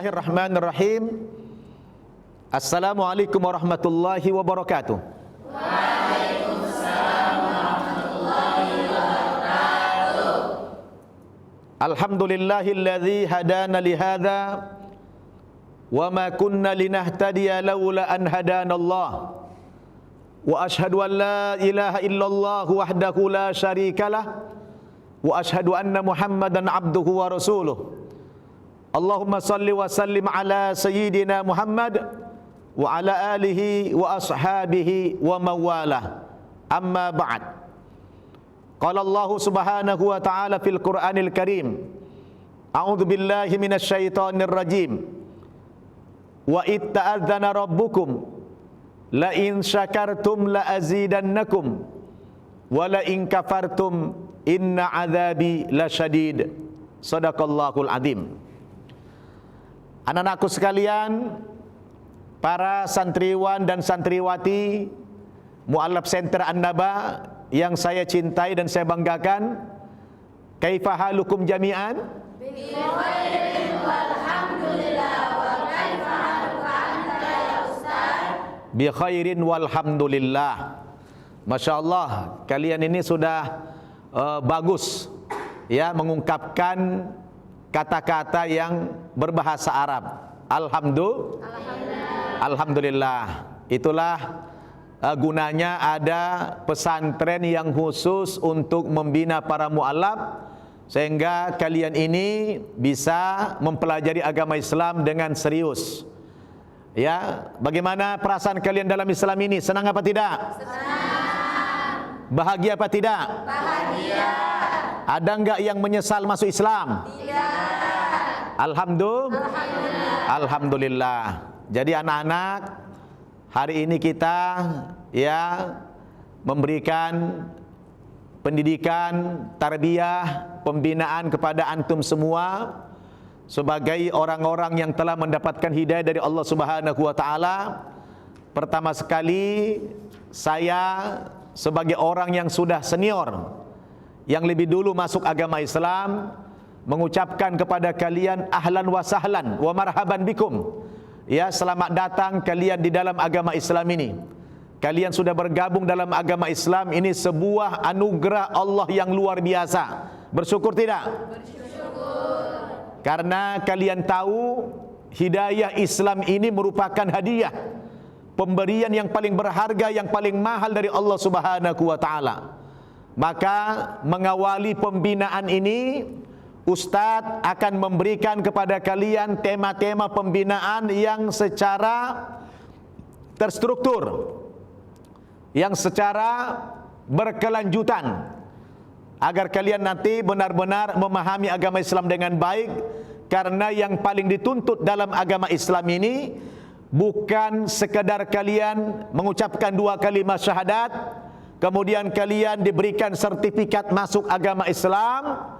Bismillahirrahmanirrahim. Assalamualaikum warahmatullahi wabarakatuh. Waalaikumsalam warahmatullahi wabarakatuh. Alhamdulillahilladzi hadana lihadza wa ma kunna linahtadiya laula an hadanallah. Wa ashhadu an la ilaha illallah wahdahu la syarikalah wa ashhadu anna Muhammadan abduhu wa rasuluh. Allahumma salli wa sallim ala sayyidina Muhammad wa ala alihi wa ashabihi wa mawalah. Amma ba'd. Qala Allah subhanahu wa ta'ala fil Qur'anil Karim. A'udzu billahi minasy syaithanir rajim. Wa itta'adzana rabbukum la in syakartum la azidannakum wa la in kafartum inna adzabi lasyadid. Shadaqallahul azim. Anak-anakku sekalian, para santriwan dan santriwati Mu'allaf Center An-Naba yang saya cintai dan saya banggakan, kaifa halukum jami'an? Bi khairin walhamdulillah. Wa kaifa haluka anta ya Ustaz? Bi khairin walhamdulillah. Masya Allah, kalian ini sudah bagus ya mengungkapkan kata-kata yang berbahasa Arab. Alhamdulillah. Itulah gunanya ada pesantren yang khusus untuk membina para mu'allaf, sehingga kalian ini bisa mempelajari agama Islam dengan serius. Ya, bagaimana perasaan kalian dalam Islam ini? Senang apa tidak? Senang. Bahagia apa tidak? Bahagia. Ada enggak yang menyesal masuk Islam? Tidak. Alhamdulillah. Jadi anak-anak, hari ini kita ya memberikan pendidikan, tarbiyah, pembinaan kepada antum semua sebagai orang-orang yang telah mendapatkan hidayah dari Allah Subhanahu wa taala. Pertama sekali, saya sebagai orang yang sudah senior, yang lebih dulu masuk agama Islam, mengucapkan kepada kalian ahlan wa sahlan wa marhaban bikum. Ya, selamat datang kalian di dalam agama Islam ini. Kalian sudah bergabung dalam agama Islam ini, sebuah anugerah Allah yang luar biasa. Bersyukur tidak? Bersyukur. Karena kalian tahu hidayah Islam ini merupakan hadiah, pemberian yang paling berharga, yang paling mahal dari Allah Subhanahu wa taala. Maka mengawali pembinaan ini, Ustadz akan memberikan kepada kalian tema-tema pembinaan yang secara terstruktur, yang secara berkelanjutan, agar kalian nanti benar-benar memahami agama Islam dengan baik. Karena yang paling dituntut dalam agama Islam ini bukan sekedar kalian mengucapkan 2 kalimat syahadat, kemudian kalian diberikan sertifikat masuk agama Islam,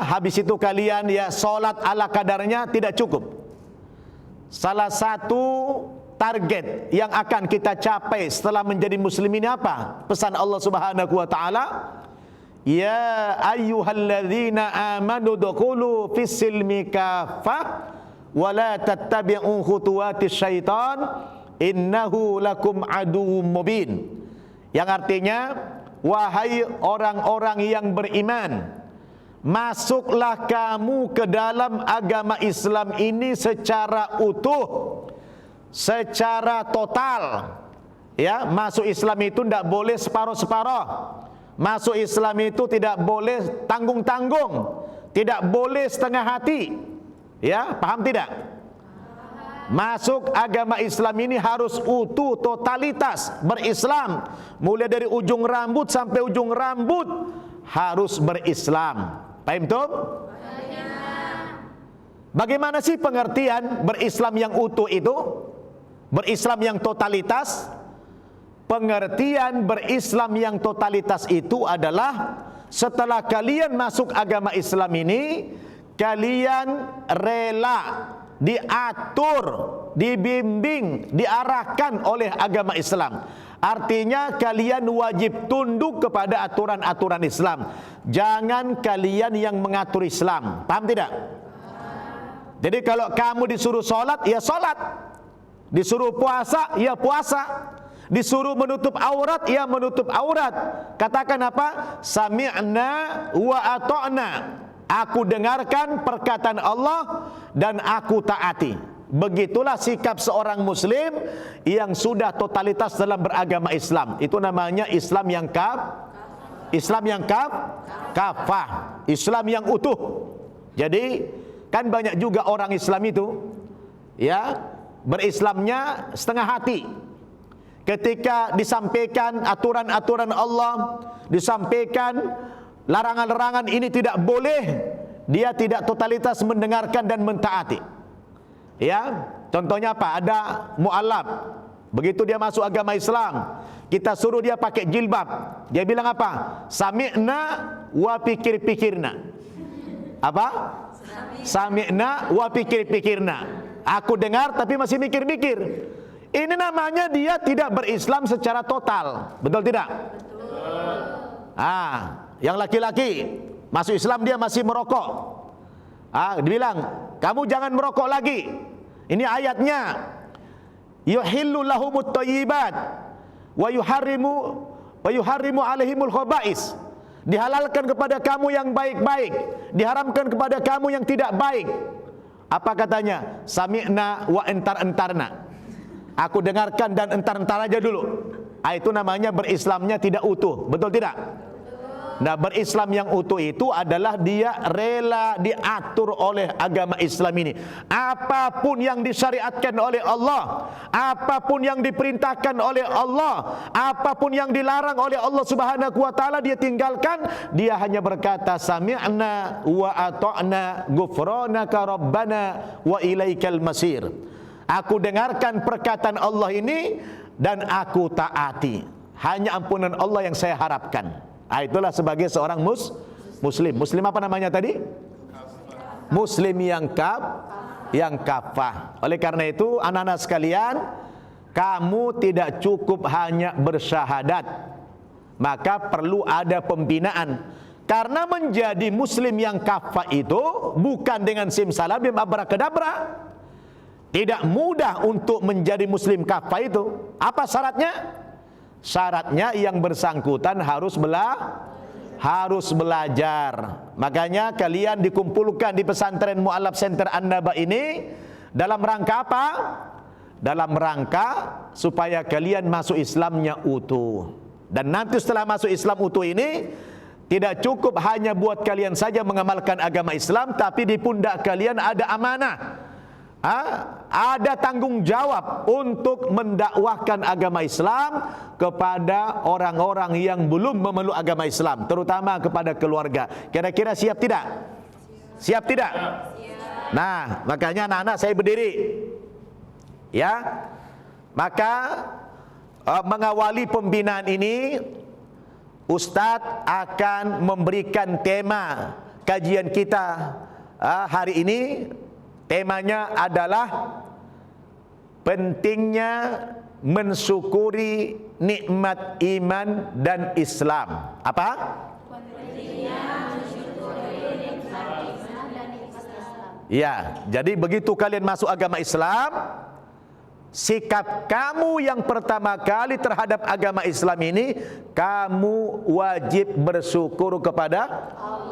habis itu kalian ya sholat ala kadarnya, tidak cukup. Salah satu target yang akan kita capai setelah menjadi muslim ini apa? Pesan Allah Subhanahu wa taala, ya ayyuhalladzina amanu dukhulu fis-silmi kaffah wa la tattabi'u khutuwatis syaitan innahu lakum aduwwum mubin. Yang artinya, wahai orang-orang yang beriman, masuklah kamu ke dalam agama Islam ini secara utuh, secara total. Ya, masuk Islam itu tidak boleh separuh-separuh. Masuk Islam itu tidak boleh tanggung-tanggung, tidak boleh setengah hati. Ya, paham tidak? Masuk agama Islam ini harus utuh, totalitas, berislam. Mulai dari ujung rambut sampai ujung rambut harus berislam. Paham tuh? Bagaimana sih pengertian berislam yang utuh itu? Berislam yang totalitas? Pengertian berislam yang totalitas itu adalah setelah kalian masuk agama Islam ini, kalian rela diatur, dibimbing, diarahkan oleh agama Islam. Artinya kalian wajib tunduk kepada aturan-aturan Islam. Jangan kalian yang mengatur Islam. Paham tidak? Jadi kalau kamu disuruh solat, ya solat. Disuruh puasa, ya puasa. Disuruh menutup aurat, ya menutup aurat. Katakan apa? Sami'na wa ata'na. Aku dengarkan perkataan Allah dan aku taati. Begitulah sikap seorang muslim yang sudah totalitas dalam beragama Islam. Itu namanya Islam yang kafah, Islam yang utuh. Jadi kan banyak juga orang Islam itu ya berislamnya setengah hati. Ketika disampaikan aturan-aturan Allah, disampaikan larangan-larangan ini tidak boleh, dia tidak totalitas mendengarkan dan mentaati. Ya, contohnya apa? Ada mu'alaf. Begitu dia masuk agama Islam, kita suruh dia pakai jilbab. Dia bilang apa? Sami'na wa pikir-pikirna. Apa? Sami'na wa pikir-pikirna. Aku dengar tapi masih mikir-mikir. Ini namanya dia tidak berislam secara total. Betul tidak? Betul. Yang laki-laki masuk Islam dia masih merokok. Dibilang, kamu jangan merokok lagi. Ini ayatnya. Yuhillu lahumut thayyibat wa yuharrimu alaihimul khaba'is. Dihalalkan kepada kamu yang baik-baik, diharamkan kepada kamu yang tidak baik. Apa katanya? Sami'na wa entar-entarna. Aku dengarkan dan entar-entar aja dulu. Itu namanya berislamnya tidak utuh. Betul tidak? Nah, berislam yang utuh itu adalah dia rela diatur oleh agama Islam ini. Apapun yang disyariatkan oleh Allah, apapun yang diperintahkan oleh Allah, apapun yang dilarang oleh Allah Subhanahu wa taala dia tinggalkan. Dia hanya berkata sami'na wa ata'na ghufranaka rabbana wa ilaikal masir. Aku dengarkan perkataan Allah ini dan aku taati. Hanya ampunan Allah yang saya harapkan. Itulah sebagai seorang muslim. Muslim apa namanya tadi? Muslim yang kafah. Oleh karena itu anak-anak sekalian, kamu tidak cukup hanya bersyahadat, maka perlu ada pembinaan. Karena menjadi muslim yang kafah itu bukan dengan simsalabim abrakadabra. Tidak mudah untuk menjadi muslim kafah itu. Apa syaratnya? Syaratnya yang bersangkutan harus belajar. Makanya kalian dikumpulkan di pesantren Mu'alaf Center An-Naba ini dalam rangka apa? Dalam rangka supaya kalian masuk Islamnya utuh. Dan nanti setelah masuk Islam utuh ini, tidak cukup hanya buat kalian saja mengamalkan agama Islam, tapi di pundak kalian ada amanah. Ada tanggung jawab untuk mendakwahkan agama Islam kepada orang-orang yang belum memeluk agama Islam, terutama kepada keluarga. Kira-kira siap tidak? Siap tidak? Siap. Nah, makanya anak-anak saya berdiri. Ya. Maka mengawali pembinaan ini, Ustadz akan memberikan tema kajian kita hari ini. Temanya adalah pentingnya mensyukuri nikmat iman dan Islam. Apa? Pentingnya mensyukuri nikmat iman dan Islam. Ya, jadi begitu kalian masuk agama Islam, sikap kamu yang pertama kali terhadap agama Islam ini, kamu wajib bersyukur kepada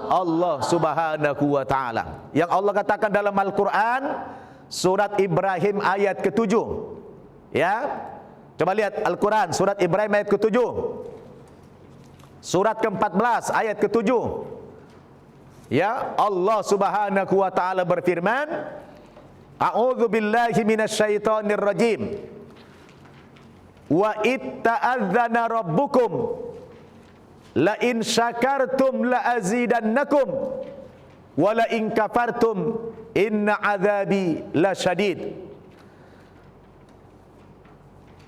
Allah Subhanahu wa taala. Yang Allah katakan dalam Al-Qur'an surat Ibrahim ayat ke-7. Ya. Coba lihat Al-Qur'an surat Ibrahim ayat ke-7. Surat ke-14 ayat ke-7. Ya, Allah Subhanahu wa taala berfirman, A'udzu billahi minasyaitonir rajim. Wa itta'adzana rabbukum la in syakartum la azidannakum wa la in kafartum inna adzabi lasyadid.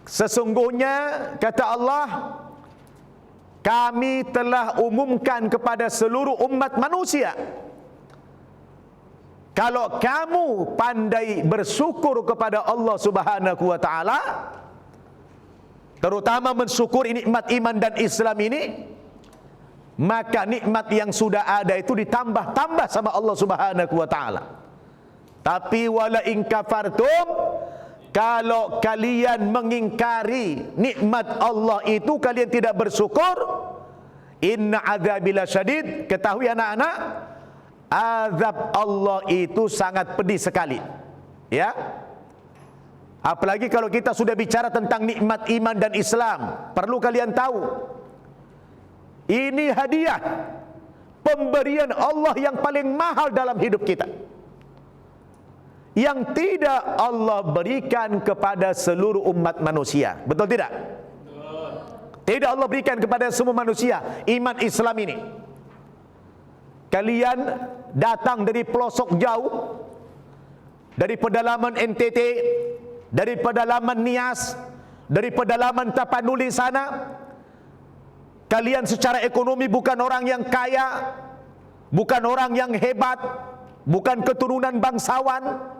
Sesungguhnya kata Allah, kami telah umumkan kepada seluruh umat manusia, kalau kamu pandai bersyukur kepada Allah Subhanahu wa taala, terutama mensyukuri nikmat iman dan Islam ini, maka nikmat yang sudah ada itu ditambah-tambah sama Allah Subhanahu wa taala. Tapi wala in kafartum, kalau kalian mengingkari nikmat Allah itu, kalian tidak bersyukur, inna adzabila syadid, ketahui anak-anak, azab Allah itu sangat pedih sekali. Ya. Apalagi kalau kita sudah bicara tentang nikmat iman dan Islam, perlu kalian tahu, ini hadiah pemberian Allah yang paling mahal dalam hidup kita, yang tidak Allah berikan kepada seluruh umat manusia. Betul tidak? Betul. Tidak Allah berikan kepada semua manusia iman Islam ini. Kalian datang dari pelosok jauh, dari pedalaman NTT, dari pedalaman Nias, dari pedalaman Tapanuli sana. Kalian secara ekonomi bukan orang yang kaya, bukan orang yang hebat, bukan keturunan bangsawan,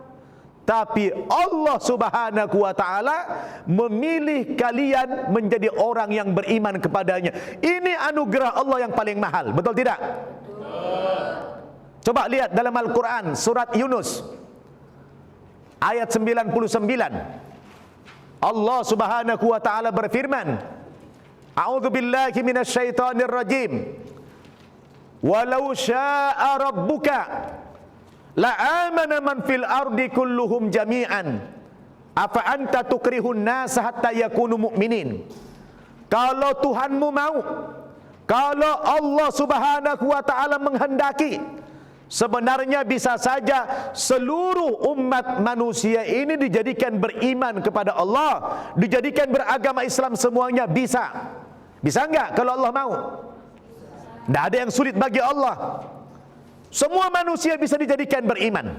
tapi Allah Subhanahu wa ta'ala memilih kalian menjadi orang yang beriman kepadanya. Ini anugerah Allah yang paling mahal. Betul tidak? Betul. Coba lihat dalam Al-Quran, surat Yunus ayat 99. Allah Subhanahu wa ta'ala berfirman, A'udzu billahi minasyaitonir rajim. Walau syaa rabbuka la'amana man fil ardi kulluhum jami'an afa anta tukrihun nasa hatta yakunu mu'minin. Kalau Tuhanmu mau, kalau Allah Subhanahu wa ta'ala menghendaki, sebenarnya bisa saja seluruh umat manusia ini dijadikan beriman kepada Allah, dijadikan beragama Islam semuanya. Bisa. Bisa enggak kalau Allah mau? Tidak ada yang sulit bagi Allah. Semua manusia bisa dijadikan beriman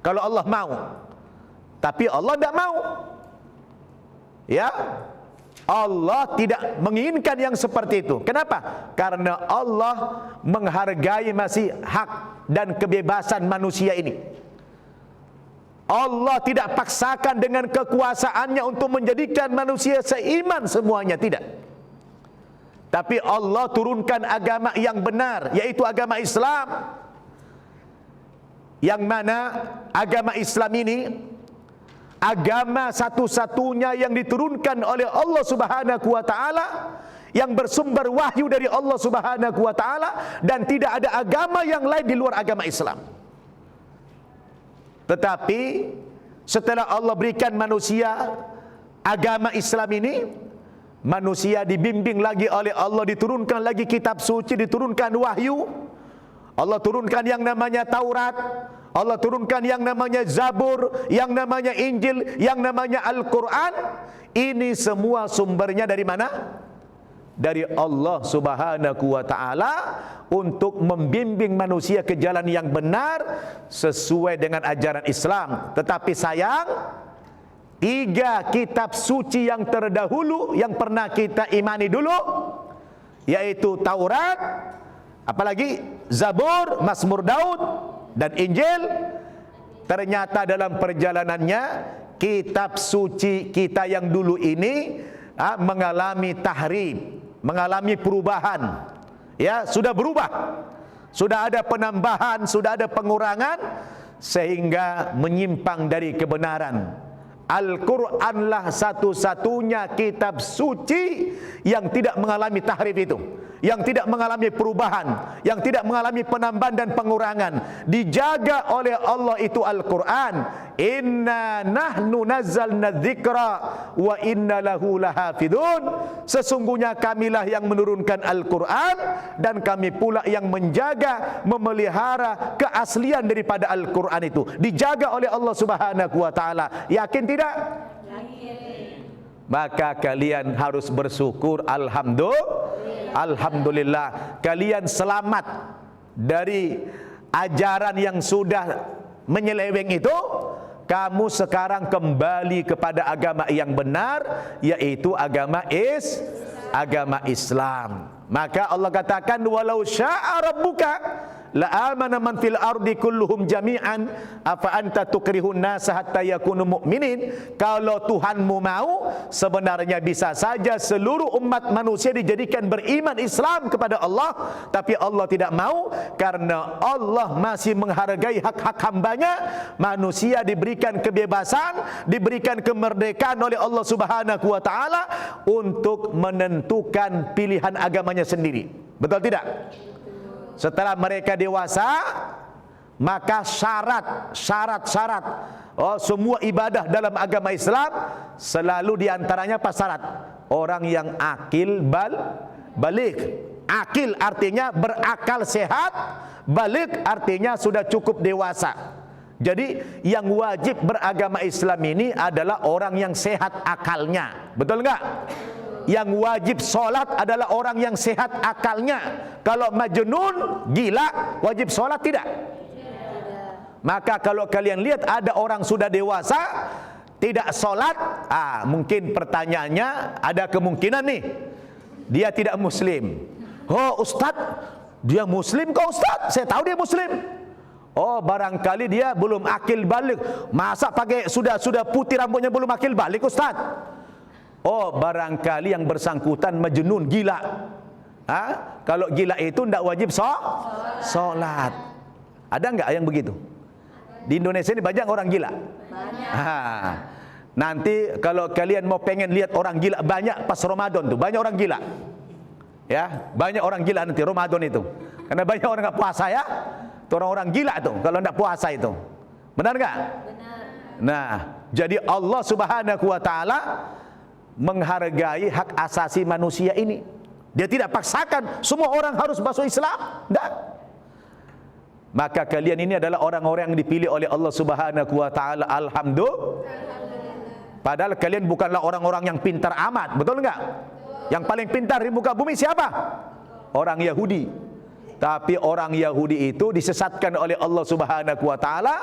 kalau Allah mau. Tapi Allah tidak mau. Ya, Allah tidak menginginkan yang seperti itu. Kenapa? Karena Allah menghargai masih hak dan kebebasan manusia ini. Allah tidak paksakan dengan kekuasaannya untuk menjadikan manusia seiman semuanya, tidak. Tapi Allah turunkan agama yang benar, yaitu agama Islam. Yang mana agama Islam ini agama satu-satunya yang diturunkan oleh Allah Subhanahu wa ta'ala, yang bersumber wahyu dari Allah Subhanahu wa ta'ala, dan tidak ada agama yang lain di luar agama Islam. Tetapi setelah Allah berikan manusia agama Islam ini, manusia dibimbing lagi oleh Allah, diturunkan lagi kitab suci, diturunkan wahyu. Allah turunkan yang namanya Taurat, Allah turunkan yang namanya Zabur, yang namanya Injil, yang namanya Al-Quran. Ini semua sumbernya dari mana? Dari Allah Subhanahu wa ta'ala, untuk membimbing manusia ke jalan yang benar sesuai dengan ajaran Islam. Tetapi sayang, 3 kitab suci yang terdahulu yang pernah kita imani dulu, yaitu Taurat, apalagi Zabur, Mazmur Daud, dan Injil, ternyata dalam perjalanannya kitab suci kita yang dulu ini mengalami tahrif, mengalami perubahan. Ya, sudah berubah, sudah ada penambahan, sudah ada pengurangan, sehingga menyimpang dari kebenaran. Al-Quranlah satu-satunya kitab suci yang tidak mengalami tahrif itu, yang tidak mengalami perubahan, yang tidak mengalami penambahan dan pengurangan. Dijaga oleh Allah itu Al-Quran. Inna nahnu nazzalna dzikra wa inna lahu lahafidun. Sesungguhnya kamilah yang menurunkan Al-Quran, dan kami pula yang menjaga, memelihara keaslian daripada Al-Quran itu. Dijaga oleh Allah Subhanahu wa ta'ala. Yakin tidak? Maka kalian harus bersyukur. Alhamdulillah, kalian selamat dari ajaran yang sudah menyeleweng itu. Kamu sekarang kembali kepada agama yang benar, yaitu agama Islam. Maka Allah katakan, walau syaa rabbuka la amana man fil ardi kulluhum jami'an afa anta tukrihun nasa hatta yakunu mu'minin. Kalau Tuhanmu mau, sebenarnya bisa saja seluruh umat manusia dijadikan beriman Islam kepada Allah, tapi Allah tidak mau karena Allah masih menghargai hak-hak hambanya. Manusia diberikan kebebasan, diberikan kemerdekaan oleh Allah Subhanahu wa taala untuk menentukan pilihan agamanya sendiri. Betul tidak? Setelah mereka dewasa, maka syarat semua ibadah dalam agama Islam selalu diantaranya apa syarat? Orang yang akil balik. Akil artinya berakal sehat, balik artinya sudah cukup dewasa. Jadi yang wajib beragama Islam ini adalah orang yang sehat akalnya. Betul enggak? Yang wajib solat adalah orang yang sehat akalnya. Kalau majnun, gila, wajib solat tidak? Maka kalau kalian lihat ada orang sudah dewasa tidak solat, mungkin pertanyaannya ada kemungkinan nih dia tidak muslim. Oh Ustaz, dia muslim kok Ustaz? Saya tahu dia muslim. Oh barangkali dia belum akil balik. Masa pakai sudah putih rambutnya belum akil balik Ustaz? Oh barangkali yang bersangkutan majnun, gila. Kalau gila itu tidak wajib solat. Ada enggak yang begitu? Di Indonesia ini banyak orang gila. Banyak. Nanti kalau kalian mau pengen lihat orang gila, banyak pas Ramadan tuh, banyak orang gila. Ya, banyak orang gila nanti Ramadan itu. Karena banyak orang enggak puasa ya. Itu orang-orang gila tuh kalau enggak puasa itu. Benar enggak? Benar. Nah, jadi Allah Subhanahu wa taala menghargai hak asasi manusia ini. Dia tidak paksakan semua orang harus masuk Islam. Tidak. Maka kalian ini adalah orang-orang yang dipilih oleh Allah Subhanahu wa taala. Alhamdulillah. Padahal kalian bukanlah orang-orang yang pintar amat, betul enggak? Yang paling pintar di muka bumi siapa? Orang Yahudi. Tapi orang Yahudi itu disesatkan oleh Allah Subhanahu wa taala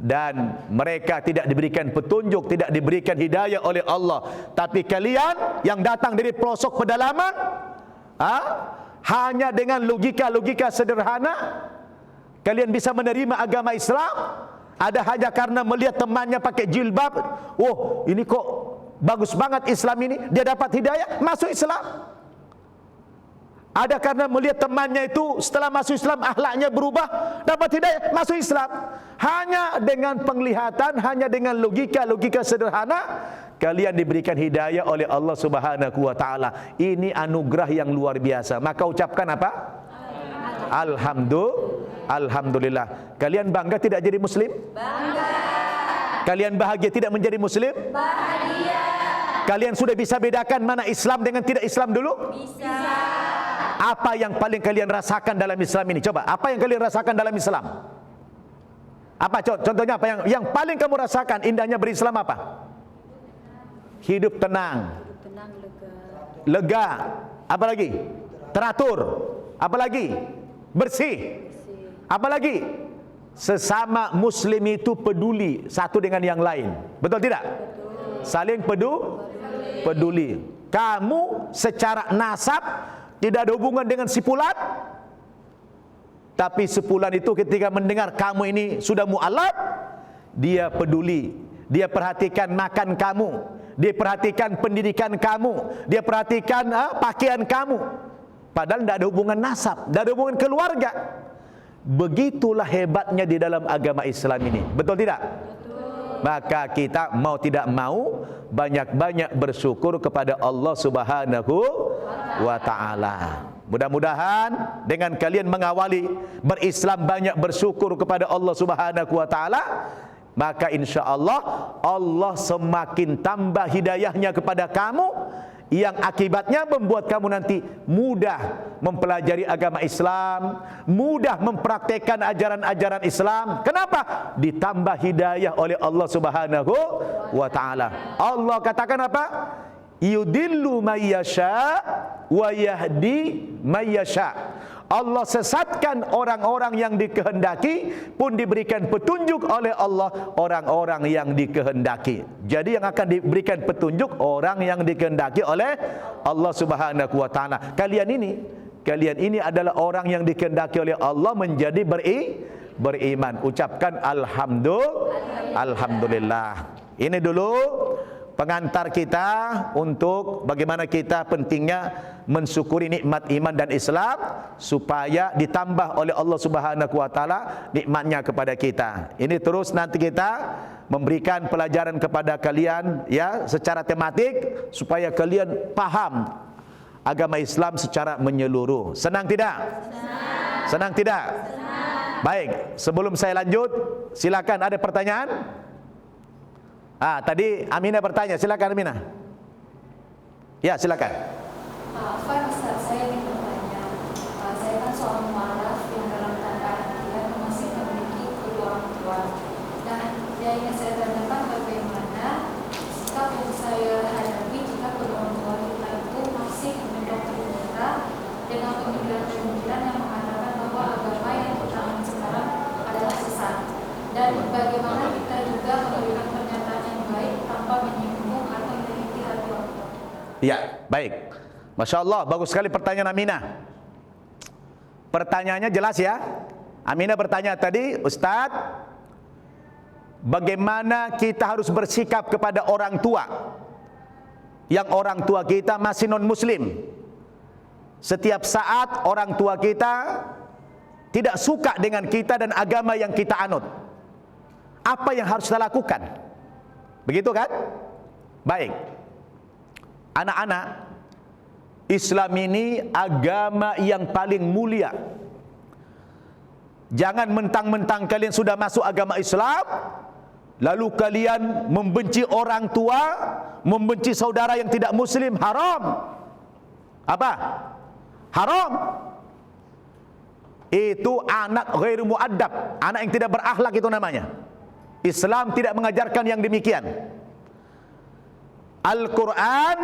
dan mereka tidak diberikan petunjuk, tidak diberikan hidayah oleh Allah. Tapi kalian yang datang dari pelosok pedalaman, hanya dengan logika-logika sederhana kalian bisa menerima agama Islam. Ada hanya karena melihat temannya pakai jilbab, oh ini kok bagus banget Islam ini, dia dapat hidayah, masuk Islam. Ada karena melihat temannya itu setelah masuk Islam akhlaknya berubah, dapat hidayah, masuk Islam. Hanya dengan penglihatan, hanya dengan logika-logika sederhana kalian diberikan hidayah oleh Allah Subhanahu wa taala. Ini anugerah yang luar biasa. Maka ucapkan apa? Alhamdulillah. Kalian bangga tidak jadi muslim? Bangga. Kalian bahagia tidak menjadi muslim? Bahagia. Kalian sudah bisa bedakan mana Islam dengan tidak Islam dulu? Bisa. Apa yang paling kalian rasakan dalam Islam ini? Coba, apa yang kalian rasakan dalam Islam? Apa contohnya apa yang paling kamu rasakan indahnya berislam apa? Hidup tenang. Lega. Apa lagi? Teratur. Apa lagi? Bersih. Apa lagi? Sesama muslim itu peduli satu dengan yang lain. Betul tidak? Betul. Saling peduli. Kamu secara nasab tidak ada hubungan dengan si fulan, tapi si fulan itu ketika mendengar kamu ini sudah mu'alaf, dia peduli, dia perhatikan makan kamu, dia perhatikan pendidikan kamu, dia perhatikan pakaian kamu. Padahal tidak ada hubungan nasab, tidak ada hubungan keluarga. Begitulah hebatnya di dalam agama Islam ini. Betul tidak? Betul. Maka kita mau tidak mau banyak-banyak bersyukur kepada Allah Subhanahu wa ta'ala. Mudah-mudahan dengan kalian mengawali berislam banyak bersyukur kepada Allah Subhanahu wa ta'ala, maka insya Allah Allah semakin tambah hidayahnya kepada kamu, yang akibatnya membuat kamu nanti mudah mempelajari agama Islam, mudah mempraktekkan ajaran-ajaran Islam. Kenapa? Ditambah hidayah oleh Allah Subhanahu wa ta'ala. Allah katakan apa? Yudillu mayyasha wa yahdi mayyasha. Allah sesatkan orang-orang yang dikehendaki, pun diberikan petunjuk oleh Allah orang-orang yang dikehendaki. Jadi yang akan diberikan petunjuk orang yang dikehendaki oleh Allah Subhanahu wa ta'ala. Kalian ini kalian ini adalah orang yang dikehendaki oleh Allah menjadi beriman. Ucapkan alhamdulillah. Ini dulu pengantar kita untuk bagaimana kita pentingnya mensyukuri nikmat iman dan Islam supaya ditambah oleh Allah Subhanahu wa taala nikmatnya kepada kita. Ini terus nanti kita memberikan pelajaran kepada kalian ya secara tematik supaya kalian paham agama Islam secara menyeluruh. Senang tidak? Senang tidak? Baik, sebelum saya lanjut, silakan ada pertanyaan? Tadi Aminah bertanya, silakan Aminah. Ya, silakan. Pak Ustaz, saya ingin bertanya. Saya kan seorang mualaf yang dalam keadaan dia masih memiliki kedua orang tua. Dan yang ingin saya tanyakan bagaimana sikap yang saya hadapi jika kedua orang tua kita itu masih mendoktrin kita dengan pemikiran-pemikiran yang mengatakan bahwa agama yang kita anut sekarang adalah sesat. Dan bagaimana kita juga memberikan pernyataan yang baik tanpa menyinggung atau menyakiti hati orang tua. Ya, baik. Masya Allah, bagus sekali pertanyaan Aminah. Pertanyaannya jelas ya. Aminah bertanya tadi, Ustadz, bagaimana kita harus bersikap kepada orang tua yang orang tua kita masih non-muslim. Setiap saat orang tua kita tidak suka dengan kita dan agama yang kita anut. Apa yang harus kita lakukan? Begitu kan? Baik. Anak-anak, Islam ini agama yang paling mulia. Jangan mentang-mentang kalian sudah masuk agama Islam, lalu kalian membenci orang tua, membenci saudara yang tidak muslim. Haram. Apa? Haram. Itu anak ghairu muaddab, anak yang tidak berakhlak itu namanya. Islam tidak mengajarkan yang demikian. Al-Quran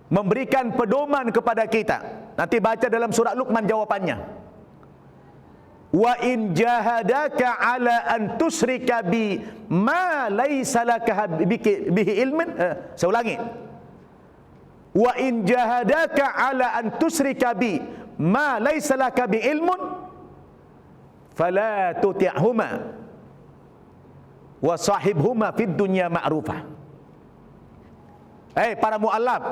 memberikan pedoman kepada kita. Nanti baca dalam surah Luqman jawabannya. Wa in jahadaka ala an tusyrika bi ma laysa laka bihi ilmin. Saya ulangi. Wa in jahadaka ala an tusyrika bi ma laysa laka bi ilmun fala tuti'huma wa sahibhuma fid dunya ma'rufah. Para mu'allaf,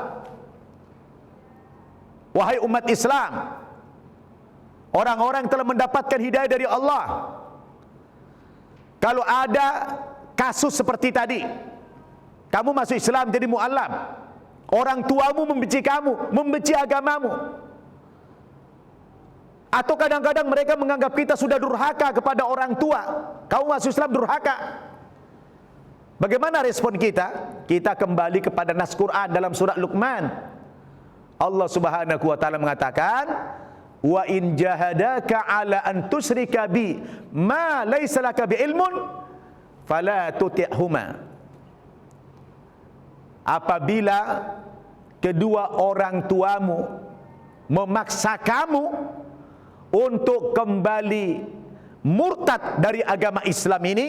wahai umat Islam, orang-orang telah mendapatkan hidayah dari Allah. Kalau ada kasus seperti tadi, kamu masuk Islam jadi mu'allaf, orang tuamu membenci kamu, membenci agamamu, atau kadang-kadang mereka menganggap kita sudah durhaka kepada orang tua. Kamu masuk Islam durhaka. Bagaimana respon kita? Kita kembali kepada nas Quran dalam surah Luqman. Allah Subhanahu wa taala mengatakan, "Wa in jahadaka 'ala an tusyrika bi ma laysa laka bi ilmun fala tuti'huma." Apabila kedua orang tuamu memaksa kamu untuk kembali murtad dari agama Islam ini,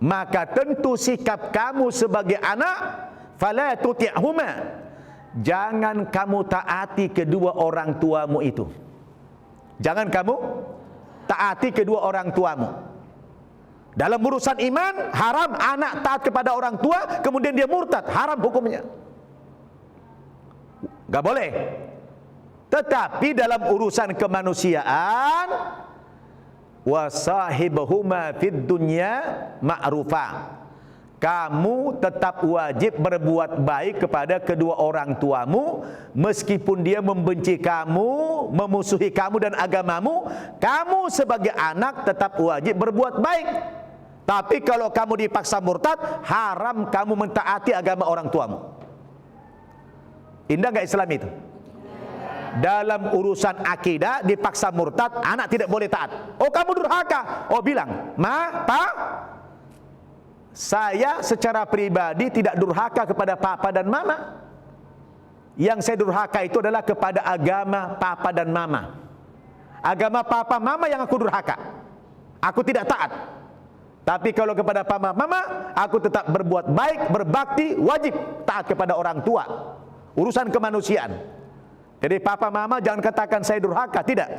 maka tentu sikap kamu sebagai anak, fala tuti'huma, jangan kamu taati kedua orang tuamu itu. Jangan kamu taati kedua orang tuamu. Dalam urusan iman, haram anak taat kepada orang tua kemudian dia murtad, haram hukumnya. Gak boleh. Tetapi dalam urusan kemanusiaan, wasahibhuma fid dunya ma'rufa, kamu tetap wajib berbuat baik kepada kedua orang tuamu meskipun dia membenci kamu, memusuhi kamu dan agamamu. Kamu sebagai anak tetap wajib berbuat baik. Tapi kalau kamu dipaksa murtad, haram kamu mentaati agama orang tuamu. Indah gak Islam itu? Dalam urusan akidah dipaksa murtad, anak tidak boleh taat. Oh, kamu durhaka. Oh, bilang, "Ma, Pa, saya secara pribadi tidak durhaka kepada papa dan mama. Yang saya durhaka itu adalah kepada agama papa dan mama. Agama papa mama yang aku durhaka. Aku tidak taat. Tapi kalau kepada papa mama, aku tetap berbuat baik, berbakti, wajib taat kepada orang tua. Urusan kemanusiaan. Jadi papa mama jangan katakan saya durhaka, tidak.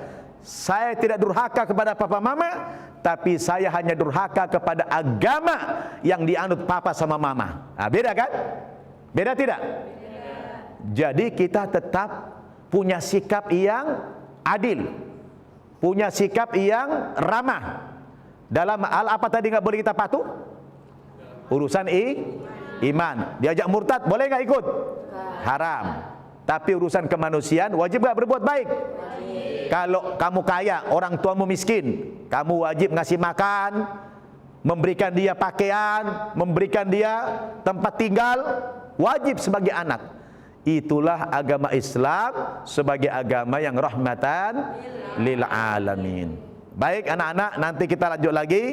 Saya tidak durhaka kepada papa mama, tapi saya hanya durhaka kepada agama yang dianut papa sama mama. Nah, beda kan? Beda tidak? Beda. Jadi kita tetap punya sikap yang adil, punya sikap yang ramah. Dalam hal apa tadi nggak boleh kita patuh? Urusan iman. Diajak murtad boleh nggak ikut? Haram. Tapi urusan kemanusiaan wajib nggak berbuat baik? Kalau kamu kaya, orang tuamu miskin, kamu wajib ngasih makan, memberikan dia pakaian, memberikan dia tempat tinggal, wajib sebagai anak. Itulah agama Islam sebagai agama yang rahmatan lil alamin. Baik anak-anak, nanti kita lanjut lagi.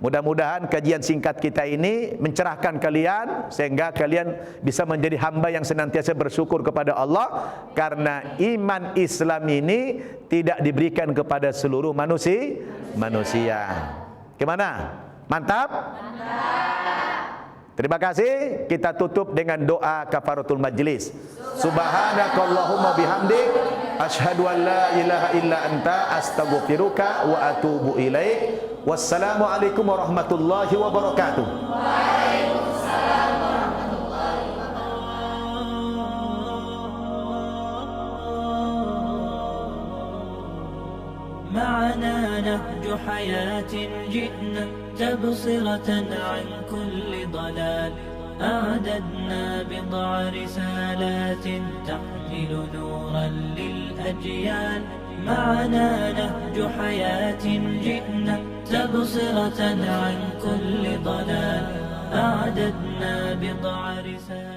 Mudah-mudahan kajian singkat kita ini mencerahkan kalian sehingga kalian bisa menjadi hamba yang senantiasa bersyukur kepada Allah, karena iman Islam ini tidak diberikan kepada seluruh manusia. Gimana? Mantap? Terima kasih. Kita tutup dengan doa kafaratul majlis. Subhanakallahumma bihamdik asyhadu an la ilaha illa anta astaghfiruka wa atubu ilaik. Wassalamualaikum warahmatullahi wabarakatuh. Waalaikumsalam warahmatullahi wabarakatuh. معنا نهج حياة جئنا تبصرة عن كل ضلال أعددنا بضع رسالات تحمل نورا للأجيال معنا نهج حياة جئنا تبصرة عن كل ضلال أعددنا بضع رسالات